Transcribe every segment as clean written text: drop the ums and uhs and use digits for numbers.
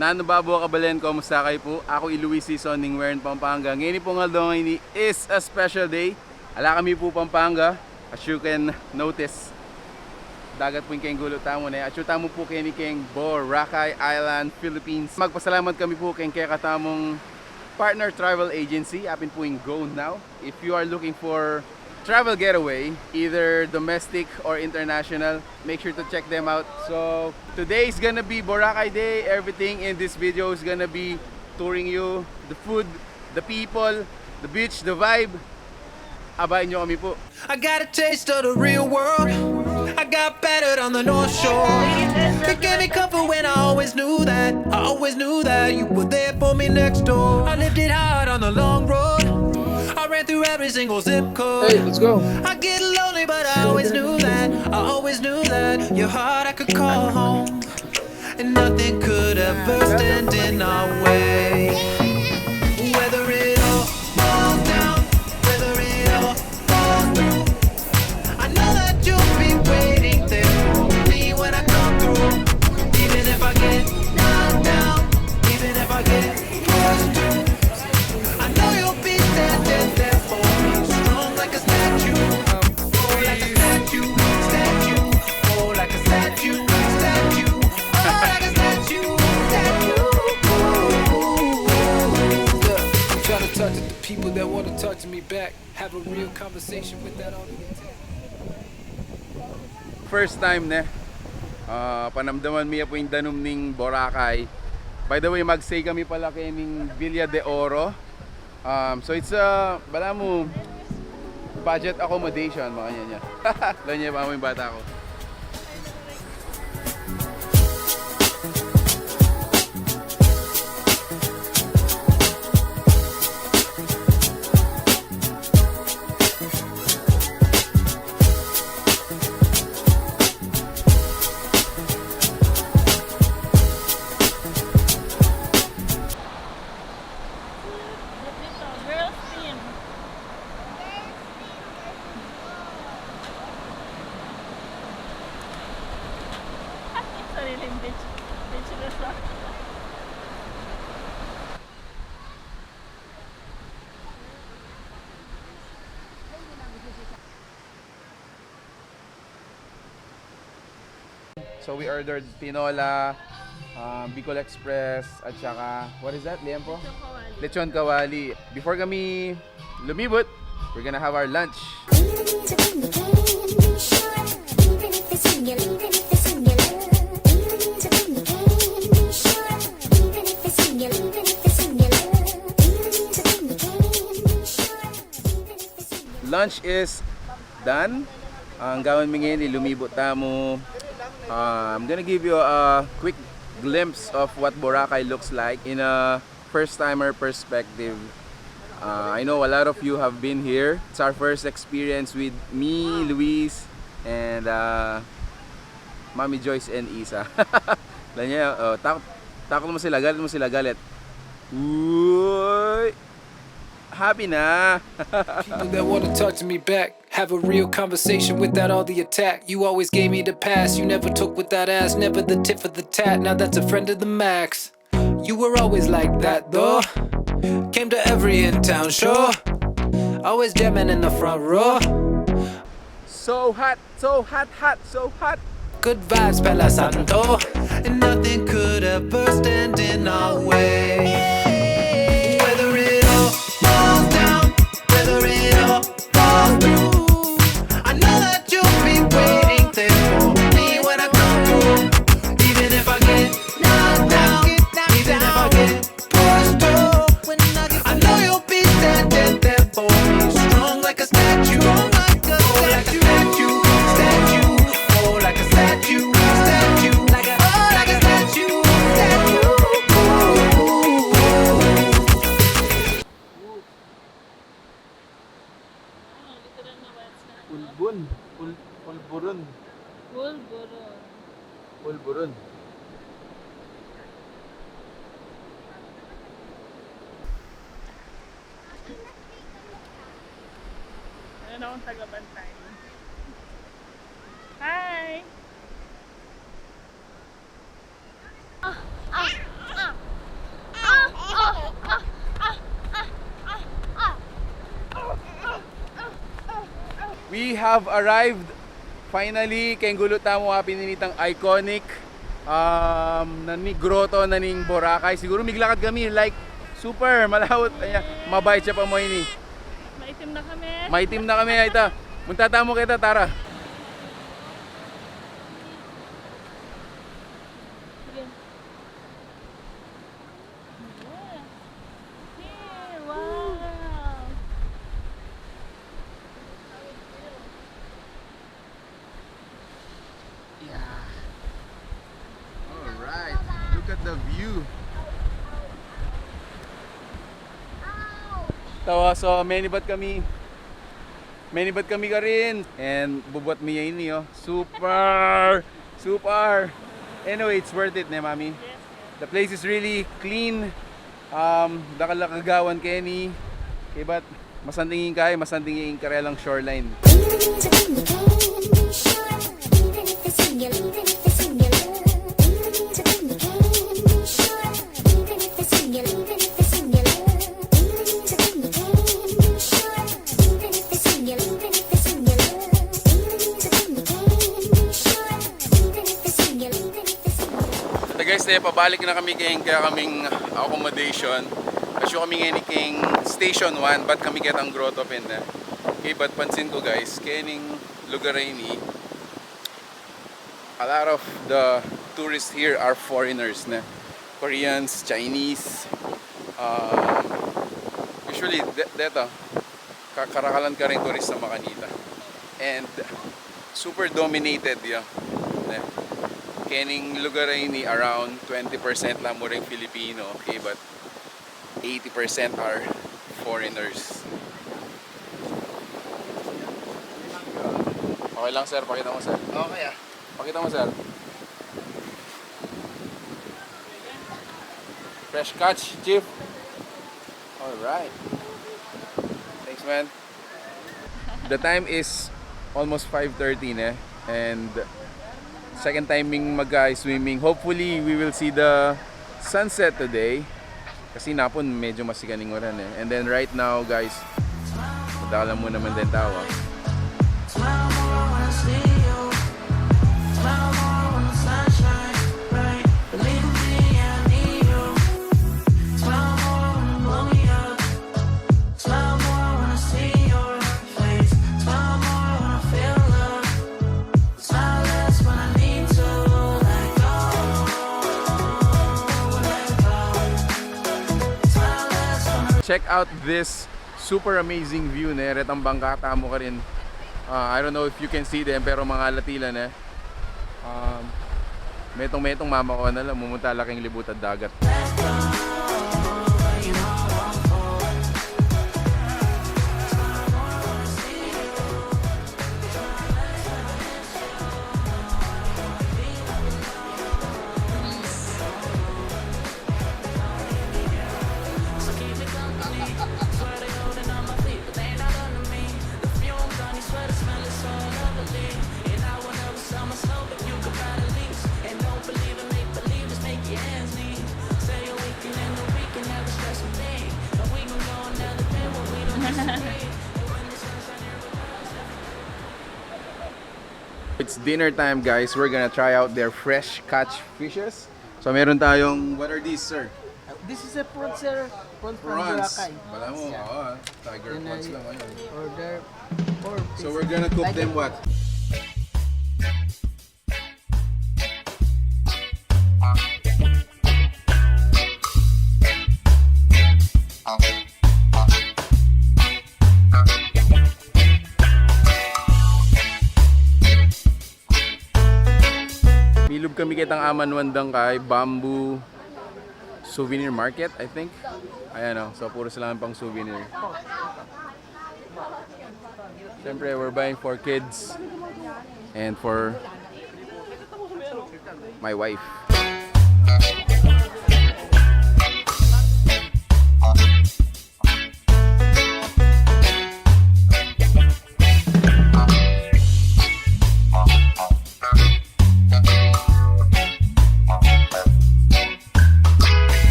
Nano babo kabalen ko musta kayo po? Ako Luis Season ning Wern Pampanga. Ngayon po nga daw ini is a special day. Ala kami po Pampanga. As you can notice, dagat po yung gulo tamo na. At yung tamo po kay ni King Boracay Island, Philippines. Magpasalamat kami po kay katamong partner travel agency. Apin po yung Go Now. If you are looking for travel getaway, either domestic or international, make sure to check them out. So today is gonna be Boracay Day. Everything in this video is gonna be touring you the food, the people, the beach, the vibe. Abayin nyo kami po. I got a taste of the real world. I got battered on the North Shore. It gave me comfort when I always knew that. I always knew that you were there for me next door. I lived it hard on the long road. I ran through every single zip code. Hey, let's go. I get lonely, but I always knew that. I always knew that your heart I could call home, and nothing could ever stand in our way. Whether it all falls down, whether it all falls through, I know that you'll be waiting there for me when I come through. Even if I get knocked down, even if I get pushed through, I know you'll be standing there for me, strong like a statue. Oh, like a statue, statue. Oh, like a statue, statue. Oh, like a statue, statue. Look, I'm trying to talk to the people that want to talk to me back. Have a real conversation with that on the internet. First time ne. Panamdaman miya po yung danom ning Boracay. By the way, mag-stay kami pala kay ning Villa de Oro. So it's bala mo budget accommodation mga niya. Lanya pa mo yung bata ko. So we ordered tinola, Bicol Express, at saka, what is that, Liempo? Lechon kawali. Before kami lumibot, we're gonna have our lunch. Lunch is done. Ang gawin mi ngayon, lumibot tamo. I'm gonna give you a quick glimpse of what Boracay looks like in a first-timer perspective. I know a lot of you have been here. It's our first experience with me, Luis, and Mami Joyce and Isa. Lanya, takot mo sila, galit. Uy! Happy na! People that want to talk to me back. Have a real conversation without all the attack. You always gave me the pass. You never took with that ass. Never the tip for the tat. Now that's a friend of the max. You were always like that though. Came to every in-town show. Always jamming in the front row. So hot, so hot, hot, so hot. Good vibes, Pala Santo. And nothing could ever stand in our way. Whether it all falls down, whether it all falls through, I know that you'll be waiting there for me when I come through. Even if I get knocked down, even if I get pushed through, I know you'll be standing there for me, strong like a statue. Oh, like a statue, statue. Oh, like a statue, statue. Like a statue, statue. Pulburon. Pulburon. Ano akong tagabantay. Hi! have arrived finally kay gulo tamo pininitang iconic nani grotto naning Boracay. Siguro miglakad kami like super malawot. Ayan, mabait siya pa mo ini. Maitim na kami. Maitim na kami ita. Munta tamo kita tara. Sige. Yeah. Yeah, wow. Yeah. All right. Look at the view. Tawa so many bat kami ka rin and bubuat mi ini oh. Super anyway it's worth it ne mami. The place is really clean. Dakalakagawan Kenny kay bat masantingin karelang shoreline. Guys, pabalik na kami kaya kaming accommodation. Kasi kami ngayon kay Station 1, ba't kami kitang grotto pinda. Okay, but pansin ko guys, kaning lugar ini, a lot of the tourists here are foreigners na. Koreans, Chinese. Usually, dito, karakalan ka rin tourist na makanita. And super dominated yun. Kening lugar ini around 20% lang mo rin Filipino, okay, but 80% are foreigners. Okay lang sir, pakita mo sir. Okay ah. Pakita mo sir. Fresh catch, chief. Alright. Thanks man. The time is almost 5:30 na and second timing mag-swimming. Hopefully, we will see the sunset today. Kasi napon medyo masikaning oran eh. And then right now, guys, madala mo naman din tao. Check out this super amazing view na retang bangkata mo ka rin. I don't know if you can see them pero mga latila na. Metong mama ko na lang mumunta laking libutad dagat. It's dinner time guys. We're gonna try out their fresh catch fishes. So meron tayong, what are these sir? This is a prawn, sir. Prawn from Prawns. Boracay. Wala mo, tiger Then prawns I lang ngayon. order 4 pieces. So we're gonna cook Like them what? Milub kami kitang amanwandang kay Bamboo Souvenir Market, I think. Ayan o, so puro sila pang souvenir. Siyempre, we're buying for kids and for my wife.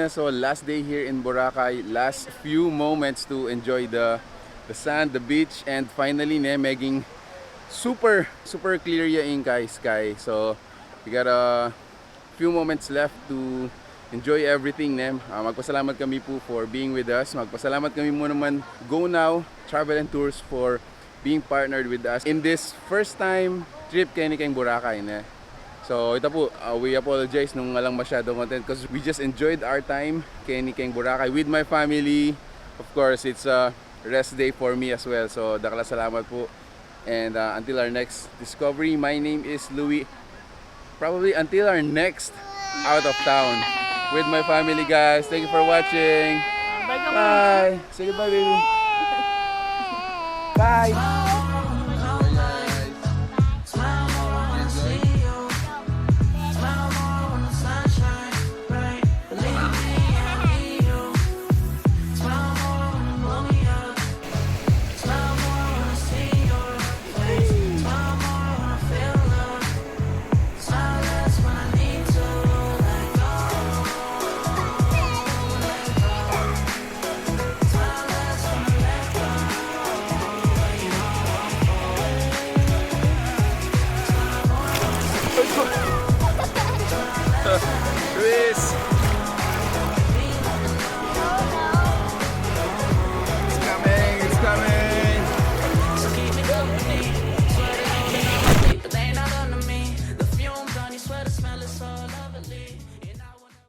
So last day here in Boracay, last few moments to enjoy the the sand, the beach, and finally maging super clear yung sky. So we got a few moments left to enjoy everything. Magpasalamat kami po for being with us. Magpasalamat kami mo naman Go Now Travel and Tours for being partnered with us in this first time trip kay Boracay. So ito po, we apologize nung walang masyadong content because we just enjoyed our time kay Boracay with my family. Of course, it's a rest day for me as well. So dakala salamat po. And until our next discovery, my name is Louie. Probably until our next out of town with my family, guys. Thank you for watching. Bye, come on. Bye. Say goodbye, baby. Bye. Luis.